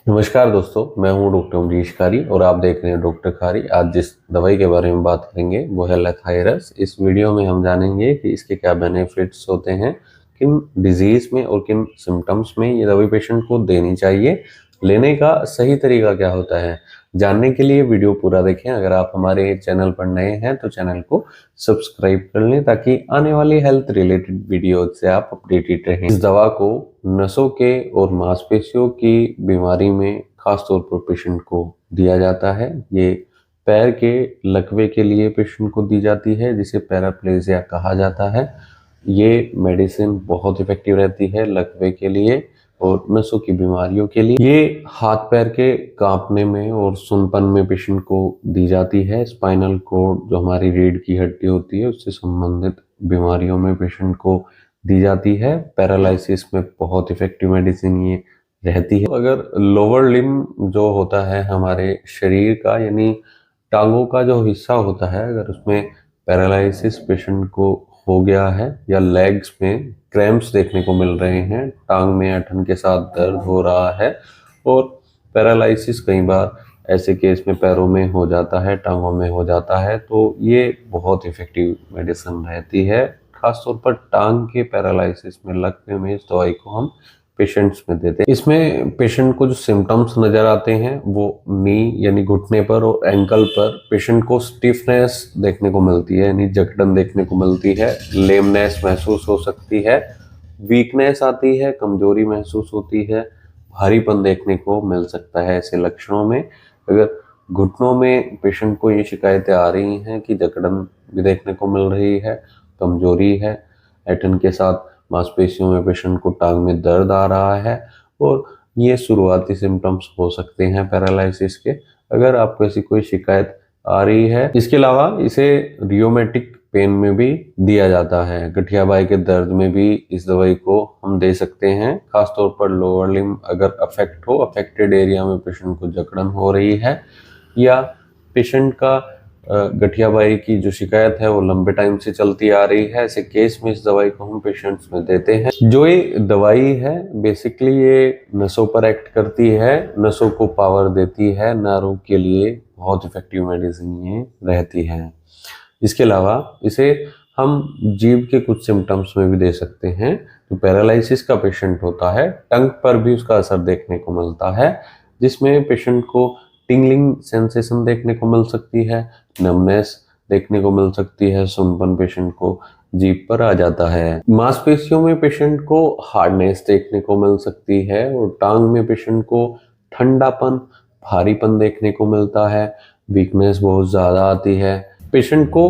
नमस्कार दोस्तों, मैं हूं डॉक्टर अमरीश खारी और आप देख रहे हैं डॉक्टर खारी। आज जिस दवाई के बारे में बात करेंगे वो है लेथायरस। इस वीडियो में हम जानेंगे कि इसके क्या बेनिफिट्स होते हैं, किन डिजीज में और किन सिम्टम्स में ये दवाई पेशेंट को देनी चाहिए, लेने का सही तरीका क्या होता है। जानने के लिए वीडियो पूरा देखें। अगर आप हमारे चैनल पर नए हैं तो चैनल को सब्सक्राइब कर लें ताकि आने वाली हेल्थ रिलेटेड वीडियो से आप अपडेटेड रहें। इस दवा को नसों के और मांसपेशियों की बीमारी में खास तौर पर पेशेंट को दिया जाता है। ये पैर के लकवे के लिए पेशेंट को दी जाती है, जिसे पैराप्लेजिया कहा जाता है। ये मेडिसिन बहुत इफेक्टिव रहती है लकवे के लिए और नसों की बीमारियों के लिए। ये हाथ पैर के कांपने में और सुनपन में पेशेंट को दी जाती है। स्पाइनल कॉर्ड, जो हमारी रीढ़ की हड्डी होती है, उससे संबंधित बीमारियों में पेशेंट को दी जाती है। पैरालिसिस में बहुत इफेक्टिव मेडिसिन ये रहती है। अगर लोअर लिम्ब जो होता है हमारे शरीर का, यानी टांगों का जो हिस्सा होता है, अगर उसमें पैरालिसिस पेशेंट को हो गया है या लेग्स में क्रैम्प्स देखने को मिल रहे हैं, टांग में ऐंठन के साथ दर्द हो रहा है और पैरालिसिस कई बार ऐसे केस में पैरों में हो जाता है, टांगों में हो जाता है, तो ये बहुत इफेक्टिव मेडिसिन रहती है। खासतौर पर टांग के पैरालिसिस में, लकवे में इस दवाई को हम पेशेंट्स में देते हैं। इसमें पेशेंट को जो सिम्टम्स नजर आते हैं वो नी यानी घुटने पर और एंकल पर पेशेंट को स्टिफनेस देखने को मिलती है, यानी जकड़न देखने को मिलती है। लेमनेस महसूस हो सकती है, वीकनेस आती है, कमजोरी महसूस होती है, भारीपन देखने को मिल सकता है। ऐसे लक्षणों में अगर घुटनों में पेशेंट को ये शिकायतें आ रही हैं कि जकड़न भी देखने को मिल रही है, कमजोरी है, ऐंठन के साथ मांसपेशियों में पेशेंट को टांग में दर्द आ रहा है, और ये शुरुआती सिम्टम्स हो सकते हैं पैरालिसिस के। अगर आपको ऐसी कोई शिकायत आ रही है, इसके अलावा इसे रियोमेटिक पेन में भी दिया जाता है। गठिया के दर्द में भी इस दवाई को हम दे सकते हैं। खासतौर पर लोअर लिम्ब अगर अफेक्ट हो, अफेक्टेड एरिया में पेशेंट को जकड़न हो रही है, या पेशेंट का गठिया की जो शिकायत है वो लंबे टाइम से चलती आ रही है, ऐसे केस में इस दवाई को हम पेशेंट्स में देते हैं। जो ये दवाई है बेसिकली ये नसों पर एक्ट करती है, नसों को पावर देती है, नर्व के लिए बहुत इफेक्टिव मेडिसिन ये रहती है। इसके अलावा इसे हम जीभ के कुछ सिम्टम्स में भी दे सकते हैं। जो पैरालिसिस का पेशेंट होता है, टंग पर भी उसका असर देखने को मिलता है, जिसमें पेशेंट को टिंगलिंग सेंसेशन देखने को मिल सकती है, नमनेस देखने को मिल सकती है, सुनपन पेशेंट को जीभ पर आ जाता है। मांसपेशियों में पेशेंट को हार्डनेस देखने को मिल सकती है और टांग में पेशेंट को ठंडापन, भारीपन देखने को मिलता है, वीकनेस बहुत ज़्यादा आती है। पेशेंट को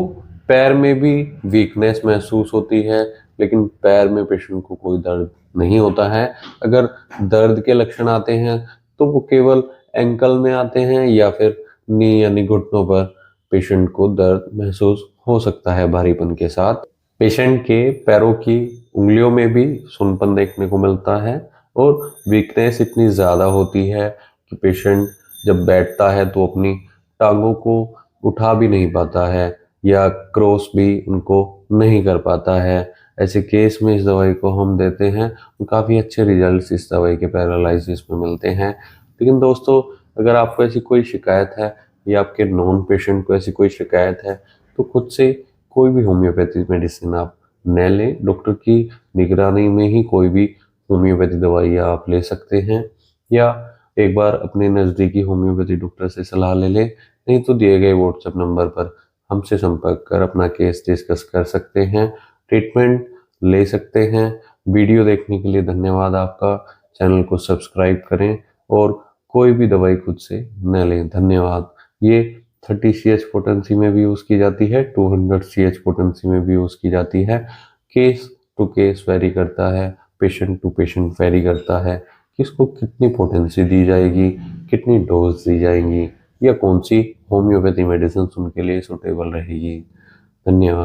पैर में भी वीकनेस महसूस होती है, लेकिन पैर में पेशेंट को कोई दर्द नहीं होता है। अगर दर्द के लक्षण आते हैं तो वो केवल एंकल में आते हैं या फिर नी यानी घुटनों पर पेशेंट को दर्द महसूस हो सकता है भारीपन के साथ। पेशेंट के पैरों की उंगलियों में भी सुनपन देखने को मिलता है और वीकनेस इतनी ज़्यादा होती है कि पेशेंट जब बैठता है तो अपनी टांगों को उठा भी नहीं पाता है या क्रॉस भी उनको नहीं कर पाता है। ऐसे केस में इस दवाई को हम देते हैं और काफ़ी अच्छे रिजल्ट्स इस दवाई के पैरालिसिस में मिलते हैं। लेकिन दोस्तों, अगर आपको ऐसी कोई शिकायत है या आपके नॉन पेशेंट को ऐसी कोई शिकायत है तो खुद से कोई भी होम्योपैथी मेडिसिन आप न लें। डॉक्टर की निगरानी में ही कोई भी होम्योपैथी दवाई आप ले सकते हैं, या एक बार अपने नज़दीकी होम्योपैथी डॉक्टर से सलाह ले लें। नहीं तो दिए गए व्हाट्सएप नंबर पर हमसे संपर्क कर अपना केस डिस्कस कर सकते हैं, ट्रीटमेंट ले सकते हैं। वीडियो देखने के लिए धन्यवाद आपका। चैनल को सब्सक्राइब करें और कोई भी दवाई खुद से न लें। धन्यवाद। ये 30 CH पोटेंसी में भी यूज़ की जाती है, 200 CH पोटेंसी में भी यूज़ की जाती है। केस टू केस वेरी करता है, पेशेंट टू पेशेंट वेरी करता है, किसको कितनी पोटेंसी दी जाएगी, कितनी डोज दी जाएंगी, या कौन सी होम्योपैथी मेडिसिन उनके लिए सूटेबल रहेगी। धन्यवाद।